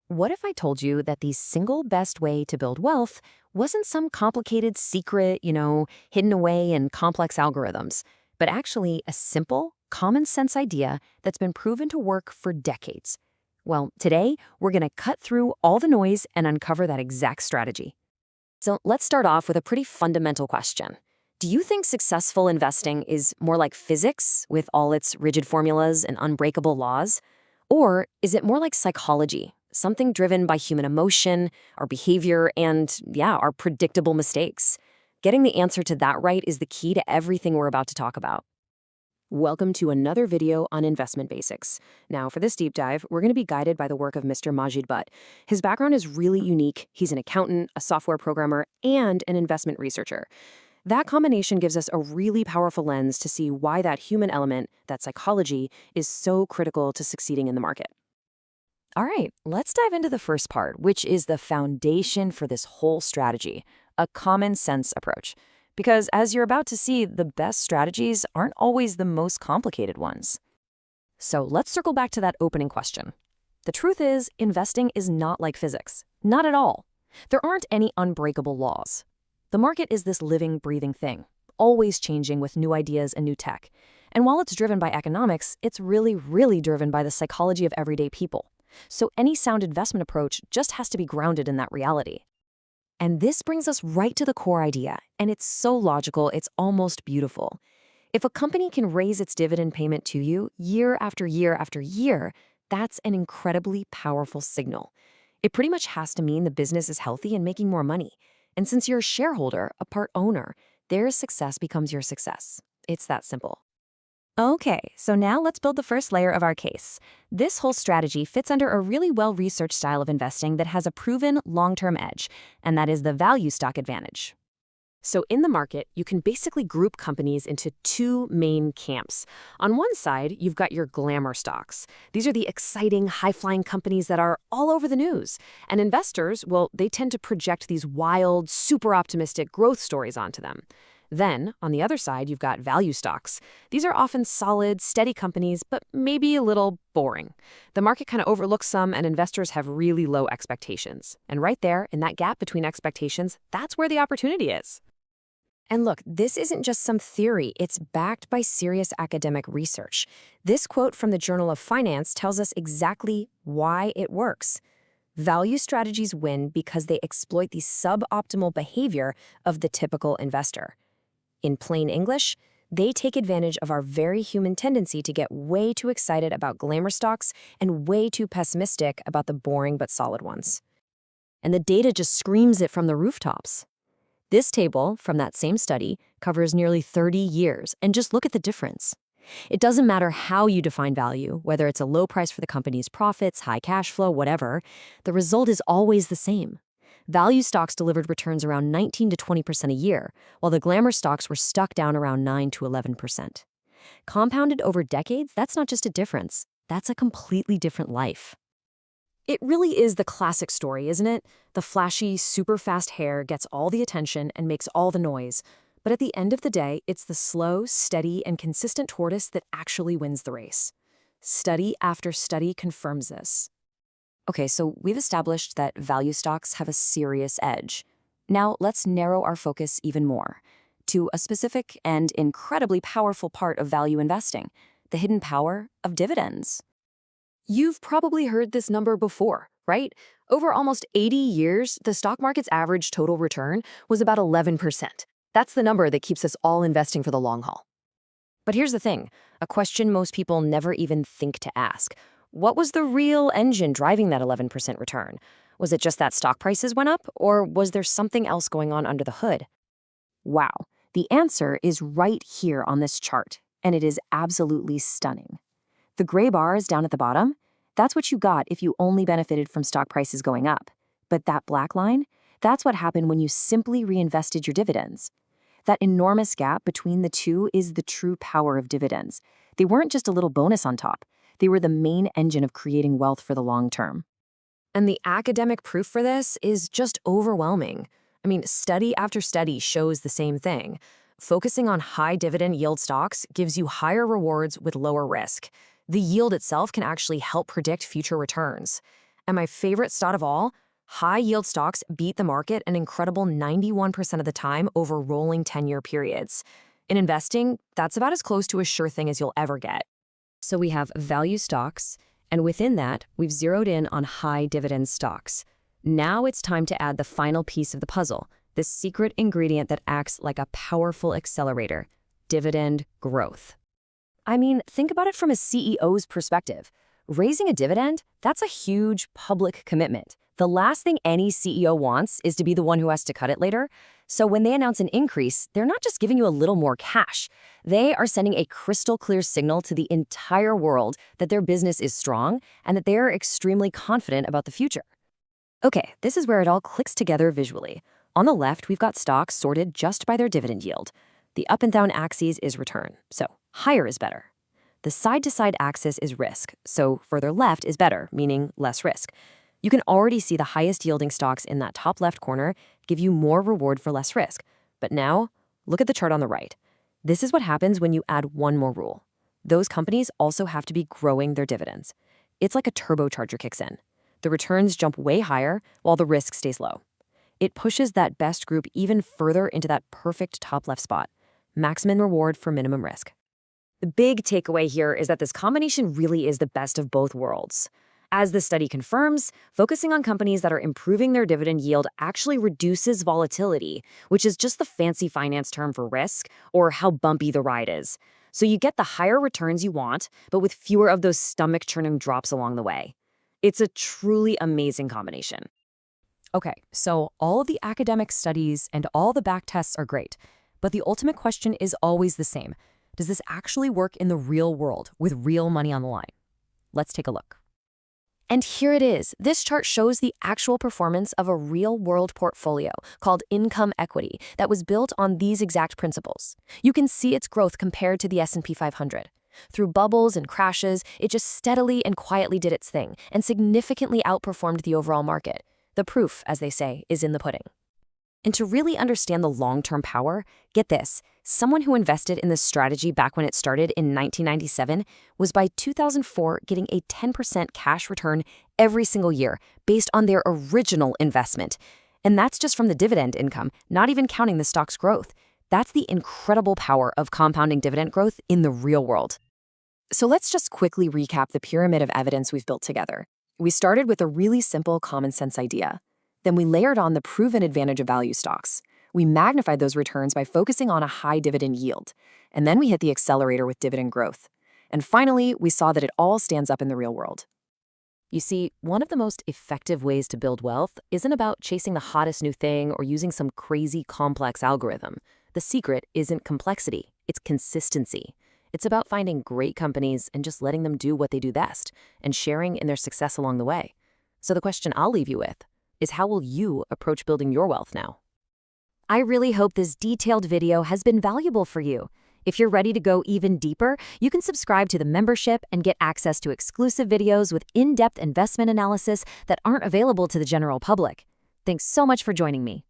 What if I told you that the single best way to build wealth wasn't some complicated secret, hidden away in complex algorithms, but actually a simple, common sense idea that's been proven to work for decades? Well, today we're going to cut through all the noise and uncover that exact strategy. So let's start off with a pretty fundamental question. Do you think successful investing is more like physics with all its rigid formulas and unbreakable laws? Or is it more like psychology, something driven by human emotion, our behavior, and, our predictable mistakes? Getting the answer to that right is the key to everything we're about to talk about. Welcome to another video on investment basics. Now, for this deep dive, we're going to be guided by the work of Mr. Majid Butt. His background is really unique. He's an accountant, a software programmer, and an investment researcher. That combination gives us a really powerful lens to see why that human element, that psychology, is so critical to succeeding in the market. All right, let's dive into the first part, which is the foundation for this whole strategy, a common sense approach. Because as you're about to see, the best strategies aren't always the most complicated ones. So let's circle back to that opening question. The truth is, investing is not like physics. Not at all. There aren't any unbreakable laws. The market is this living, breathing thing, always changing with new ideas and new tech. And while it's driven by economics, it's really driven by the psychology of everyday people. So any sound investment approach just has to be grounded in that reality. And this brings us right to the core idea, and it's so logical, it's almost beautiful. If a company can raise its dividend payment to you year after year after year, that's an incredibly powerful signal. It pretty much has to mean the business is healthy and making more money. And since you're a shareholder, a part owner, their success becomes your success. It's that simple. Okay, so now let's build the first layer of our case. This whole strategy fits under a really well-researched style of investing that has a proven long-term edge, and that is the value stock advantage. So in the market, you can basically group companies into two main camps. On one side, you've got your glamour stocks. These are the exciting, high-flying companies that are all over the news. And investors, well, they tend to project these wild, super optimistic growth stories onto them. Then, on the other side, you've got value stocks. These are often solid, steady companies, but maybe a little boring. The market kind of overlooks some, and investors have really low expectations. And right there, in that gap between expectations, that's where the opportunity is. And look, this isn't just some theory, it's backed by serious academic research. This quote from the Journal of Finance tells us exactly why it works. Value strategies win because they exploit the suboptimal behavior of the typical investor. In plain English, they take advantage of our very human tendency to get way too excited about glamour stocks and way too pessimistic about the boring but solid ones. And the data just screams it from the rooftops. This table from that same study covers nearly 30 years, and just look at the difference. It doesn't matter how you define value, whether it's a low price for the company's profits, high cash flow, whatever, the result is always the same. Value stocks delivered returns around 19 to 20% a year, while the glamour stocks were stuck down around 9 to 11%. Compounded over decades, that's not just a difference, that's a completely different life. It really is the classic story, isn't it? The flashy, super fast hair gets all the attention and makes all the noise. But at the end of the day, it's the slow, steady, and consistent tortoise that actually wins the race. Study after study confirms this. Okay, so we've established that value stocks have a serious edge. Now let's narrow our focus even more to a specific and incredibly powerful part of value investing, the hidden power of dividends. You've probably heard this number before, right? Over almost 80 years, the stock market's average total return was about 11%. That's the number that keeps us all investing for the long haul. But here's the thing, a question most people never even think to ask. What was the real engine driving that 11% return? Was it just that stock prices went up, or was there something else going on under the hood? Wow, the answer is right here on this chart, and it is absolutely stunning. The gray bars down at the bottom, that's what you got if you only benefited from stock prices going up. But that black line, that's what happened when you simply reinvested your dividends. That enormous gap between the two is the true power of dividends. They weren't just a little bonus on top. They were the main engine of creating wealth for the long term. And the academic proof for this is just overwhelming. I mean, study after study shows the same thing. Focusing on high dividend yield stocks gives you higher rewards with lower risk. The yield itself can actually help predict future returns. And my favorite stat of all, high-yield stocks beat the market an incredible 91% of the time over rolling 10-year periods. In investing, that's about as close to a sure thing as you'll ever get. So we have value stocks, and within that, we've zeroed in on high-dividend stocks. Now it's time to add the final piece of the puzzle, this secret ingredient that acts like a powerful accelerator: dividend growth. I mean, think about it from a CEO's perspective. Raising a dividend, that's a huge public commitment. The last thing any CEO wants is to be the one who has to cut it later. So when they announce an increase, they're not just giving you a little more cash. They are sending a crystal clear signal to the entire world that their business is strong and that they are extremely confident about the future. Okay, this is where it all clicks together visually. On the left, we've got stocks sorted just by their dividend yield. The up and down axis is return, so higher is better. The side-to-side axis is risk, so further left is better, meaning less risk. You can already see the highest yielding stocks in that top left corner give you more reward for less risk. But now, look at the chart on the right. This is what happens when you add one more rule. Those companies also have to be growing their dividends. It's like a turbocharger kicks in. The returns jump way higher while the risk stays low. It pushes that best group even further into that perfect top left spot. Maximum reward for minimum risk. The big takeaway here is that this combination really is the best of both worlds. As the study confirms, focusing on companies that are improving their dividend yield actually reduces volatility, which is just the fancy finance term for risk or how bumpy the ride is. So you get the higher returns you want, but with fewer of those stomach-churning drops along the way. It's a truly amazing combination. Okay, so all of the academic studies and all the back tests are great, but the ultimate question is always the same. Does this actually work in the real world with real money on the line? Let's take a look. And here it is. This chart shows the actual performance of a real-world portfolio called income equity that was built on these exact principles. You can see its growth compared to the S&P 500. Through bubbles and crashes, it just steadily and quietly did its thing and significantly outperformed the overall market. The proof, as they say, is in the pudding. And to really understand the long-term power, get this, someone who invested in this strategy back when it started in 1997 was by 2004 getting a 10% cash return every single year based on their original investment. And that's just from the dividend income, not even counting the stock's growth. That's the incredible power of compounding dividend growth in the real world. So let's just quickly recap the pyramid of evidence we've built together. We started with a really simple common sense idea. Then we layered on the proven advantage of value stocks. We magnified those returns by focusing on a high dividend yield. And then we hit the accelerator with dividend growth. And finally, we saw that it all stands up in the real world. You see, one of the most effective ways to build wealth isn't about chasing the hottest new thing or using some crazy complex algorithm. The secret isn't complexity, it's consistency. It's about finding great companies and just letting them do what they do best and sharing in their success along the way. So the question I'll leave you with is, how will you approach building your wealth now? I really hope this detailed video has been valuable for you. If you're ready to go even deeper, you can subscribe to the membership and get access to exclusive videos with in-depth investment analysis that aren't available to the general public. Thanks so much for joining me.